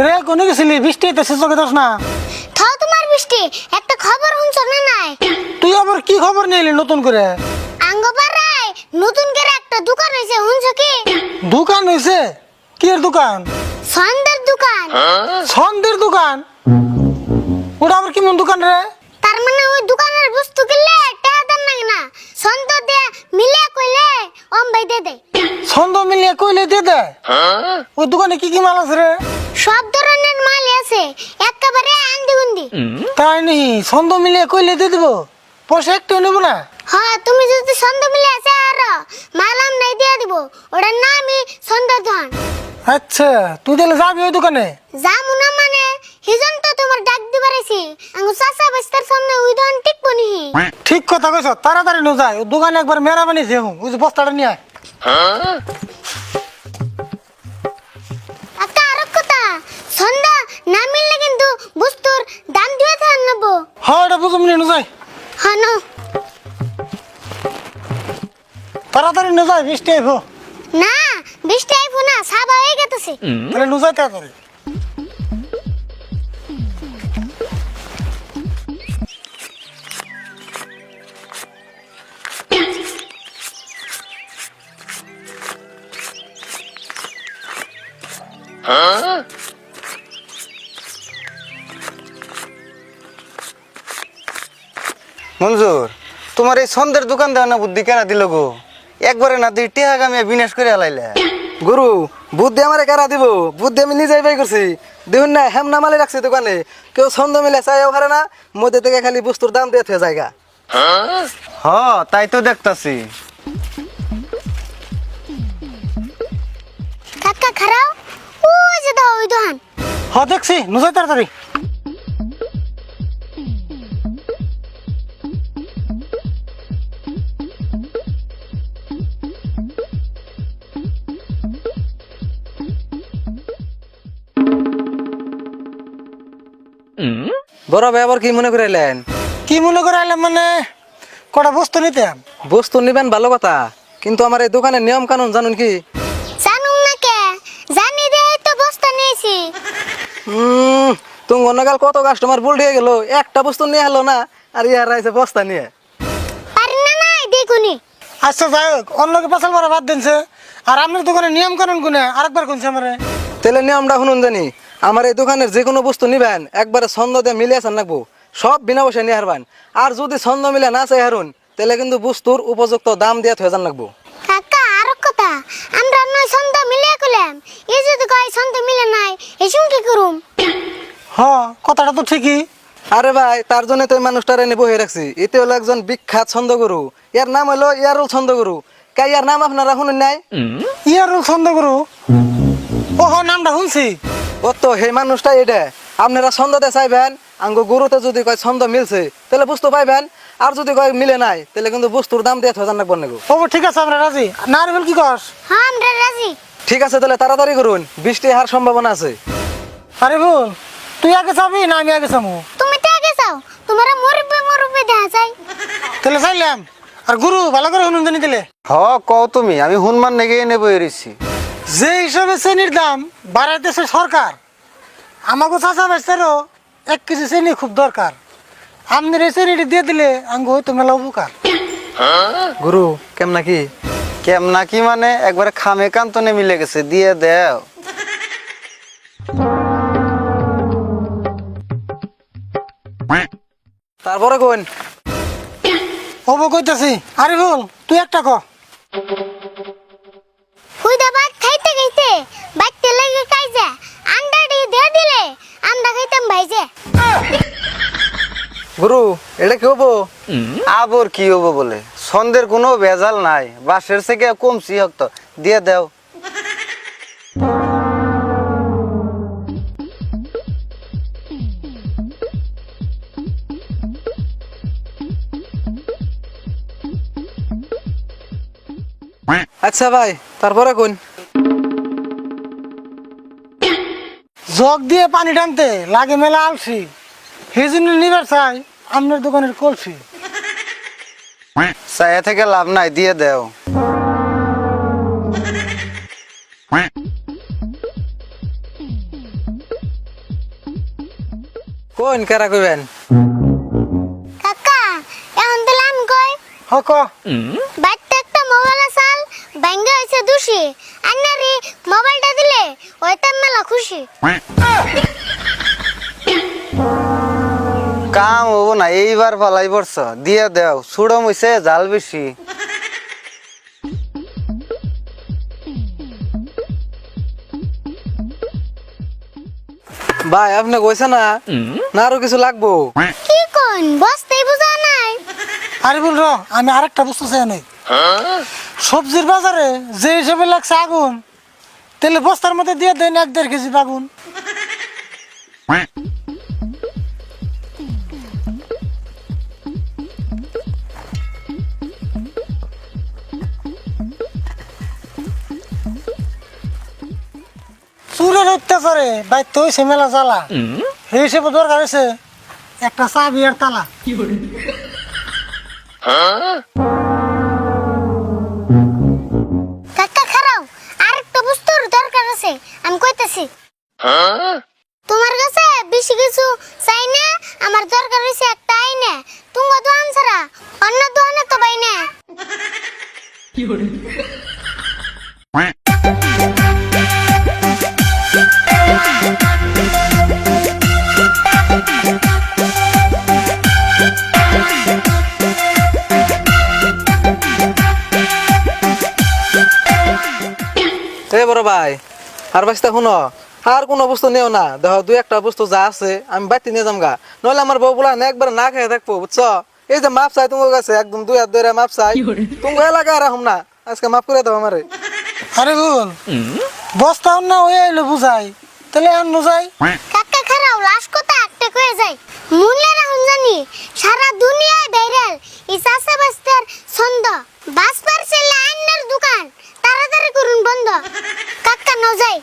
রে কোনে গেছিলি? বৃষ্টি হইতেছে, চোখে দোষ না। থাও তোমার বৃষ্টি, একটা খবর শুনছো না নাই? তুই আবার কি খবর নিলি নতুন করে? আঙ্গপাড়ায় নতুন করে একটা দোকান হয়েছে, শুনছো কি? দোকান হইছে? কি এর দোকান? সন্দের দোকান। সন্দের দোকান? ওটা আবার কি মন দোকান রে? তার মানে ওই দোকানের বস্তু কিনলে টাকা দেন লাগে না, সন্দ দিয়ে মিলে কইলে অম্বাই দে দে। ছন্দ মিলিয়ে কইলে দিয়ে দেয়? ওই দোকানে কি কি মাল আছে রে? সব ধরনের মাল আছে, একেবারে আন্দি গুন্দি। তাই নি? ছন্দ মিলিয়ে কইলে দিয়ে দিব? পয়সা একটু নেব না? হ্যাঁ, তুমি যদি সন্দ মিলে আছে আর মালাম নাই দিয়ে দিব। ওটার নামই সন্দের দোকান। আচ্ছা, তুই তাহলে যাবি ওই দোকানে? যামু না মানে হিজন তো তোমার ডাক দিবারেছি। আঙ্গু চাচা বস্তার সামনে ওই দোকান টিকবো নি। ঠিক কথা কইছ, তাড়াতাড়ি নো যায়। ওই দোকানে একবার মেরা বানিয়েছে, ওই যে বস্তাটা নিয়ে আয়। একটা আরো কথা, সন্ধ্যা না মিললে কিন্তু বস্তুর দাম দিয়ে থান নেবো। হ্যাঁ, এটা বুঝুম নি, নো যায়। হ্যাঁ নো। তাড়াতাড়ি নো যায়, বৃষ্টি আইব। না, বৃষ্টি আইবো না, সাবা হয়ে গেছে। তাহলে নো যায় তাড়াতাড়ি। মঞ্জুর, তোমার এই সন্দের দোকান দেওয়া না বুদ্ধি কেনা দিল গো? একবারে না দিই টেহা গামিয়া বিনাশ করে আলাইলে। গুরু, বুদ্ধি আমার কারা দিব? বুদ্ধি আমি নিজেই বাই করছি। দেখুন না, হেম নামালে রাখছি দোকানে, কেউ ছন্দ মিলে চাইও পারে না, মধ্যে থেকে খালি বস্তুর দাম দিয়ে থয়ে জায়গা। হ, তাই তো দেখতাছি। কাকা খারাও, ও যে দাও ওই দোকান। হ্যাঁ দেখছি, নো যায় তাড়াতাড়ি। বড় ভাই আবার কি মনে করাইলেন? কি মনে করে আইলাম মানে, কটা বস্তু নিতাম। বস্তু নিবেন ভালো কথা, কিন্তু আমার এই দোকানের নিয়ম কানুন জানুন কি? জানুম না কে, জানি দেই তো বস্তা নিয়েছি। তুমি অন্যকাল কত কাস্টমার বুল হয়ে গেল, একটা বস্তু নিয়ে হলো না, আর ইয়ার রাইছে বস্তা নিয়ে। পারি না নাই দেখুনি। আচ্ছা যাই হোক, অন্যকে পাশাল মারা বাদ দিনছে। আর আপনার দোকানে নিয়ম কানুন গুনে আরেকবার কোনছে আমারে। তাহলে নিয়মটা শুনুন জানি, আমার এই দোকানের যে কোনো বস্তু নিবেন একবারে ছন্দ দিয়ে মিলিয়ে আসান রাখবো, সব বিনা পয়সা নিয়ে হারবেন। আর যদি ছন্দ মিলে না চাই হারুন, তাহলে কিন্তু বস্তুর উপযুক্ত দাম দিয়ে থয়ে যান রাখবো। কাকা আরো কথা, আমরা নয় ছন্দ মিলে কইলাম, এই যদি কয় ছন্দ মিলে নাই, এসুম কি করুম? হ্যাঁ, কথাটা তো ঠিকই। আরে ভাই, তার জন্য তো এই মানুষটারে এনে বহে রাখছি। এতে হলো একজন বিখ্যাত ছন্দগুরু, এর নাম হলো ইয়ারুল ছন্দগুরু। কে ইয়ার নাম আপনারা শুনুন নাই? ইয়ারুল ছন্দ গুরু? ও হ, নামটা শুনছি। ও তো সেই মানুষটা এটা। আপনারা ছন্দতে চাইবেন, আঙ্গ গুরুতে যদি কয় ছন্দ মিলছে তাহলে বুঝতে পাইবেন, আর যদি কয় মিলে নাই তাহলে কিন্তু বস্তুর দাম দিয়ে থজান রাখবেন নাকো। ও ঠিক আছে, আমরা রাজি। নারবেল কি কস? হ্যাঁ আমরা রাজি। ঠিক আছে, তাহলে তাড়াতাড়ি করুন, বৃষ্টি হওয়ার সম্ভাবনা আছে। আরে বল, তুই আগে যাবি না আমি আগে যাবো? তুমি তো আগে যাও, তোমার মুরব্বি দেখা যায়। তাহলে চাইলাম। আর গুরু ভালো করে শুনুন জানি দিলে, হ, কও তুমি, আমি হুনমান নেগে এনে বই রয়েছি। যে হিসাবে চেনির দাম বাড়াইতেছে সরকার, আমাকে চাচা বেচারও 1 কেজি চেনি খুব দরকার। আপনার এই চেনিটি দিয়ে দিলে আঙ্গ হয়তো মেলা উপকার। গুরু কেমন কি? কেমনা কি মানে, একবারে খামে কান্তনে মিলে গেছে, দিয়ে দেও। তারপরে কোন হবো কইতাছি। আরে বল, তুই একটা ক। হুইদা ভাত খাইতে খাইতে বাইতে লাগে কাইজা, আন্ডাটি দিয়ে দিলে আমরা খাইতাম ভাইজে। গুরু, এটা কি হবো? আবার কি হবো বলে, ছন্দের কোনো ভেজাল নাই, বাসের থেকে কমছি হোক তো, দিয়ে দেও। আচ্ছা ভাই, তারপরে কোন? জগ দিয়ে পানি টানতে লাগে মেলা আলসি, সেই জন্য নিবার চাই আপনার দোকানের কলসি। চায়া থেকে লাভ নাই, দিয়ে দেও। কোন কেরা কইবেন? কাকা এখন তাহলে আমি কই হক বাড়িতে একটা মোবাইল আসাল ব্যাঙ্গে হয়েছে দোষী আন্নারি মোবাইলটা দিলে ওইটা মেলা খুশি। কাম হবো না, এইবার ভালাই পড়ছ, দিয়া দেও, সুড়ম হইছে জাল বেশি। ভাই আপনি কইছে না না আরো কিছু লাগবো? কি কোন বসতেই বুঝা নাই। আরে বল র, আমি আরেকটা বস্তু চাই নাই। সবজির বাজারে যে হিসেবে লাগছে আগুন, তাহলে বস্তার মধ্যে দিয়ে দেন 1-1.5 কেজি আগুন। চুরের অত্যাচারে বাইতে হয়েছে মেলা জ্বালা, সেই হিসেবে দরকার হয়েছে একটা চাবি আর তালা। কাকা খারাও আরেকটা বস্তুর দরকার আছে আমি কইতাছি। তোমার কাছে বেশি কিছু চাই না, আমার দরকার হইছে একটা আইনা। তুমি দোকান ছাড়া অন্য দোকানে তো পাই না। এ বড় ভাই আর বাস্তা শুনো, আর কোনো বস্তু নেও না, দেখো 2-1টা বস্তু যা আছে আমি বাইতে নিয়ে যামগা, নইলে আমার বউ বলা একবার না খেয়ে থাকবো বুঝছো। এই যে মাপ চাই তোমার কাছে, একদম 2 হাত ধরে মাপ চাই, তুমি এলাকা রাখুম না, আজকে মাফ করে দাও আমারে। আরে বল বস্তা অন্য হয়ে আইলো বুঝাই, তাহলে অন্য যাই। কাকা খারাও লাশ কথা একটা কয়ে যাই। মূল্যের এখন জানি সারা দুনিয়ায় ভাইরাল এই চাষা বাস্তার ছন্দ। বাস পার্সেল আন্নার দোকান তাড়াতাড়ি করুন বন্ধ। কাকা ন যাই।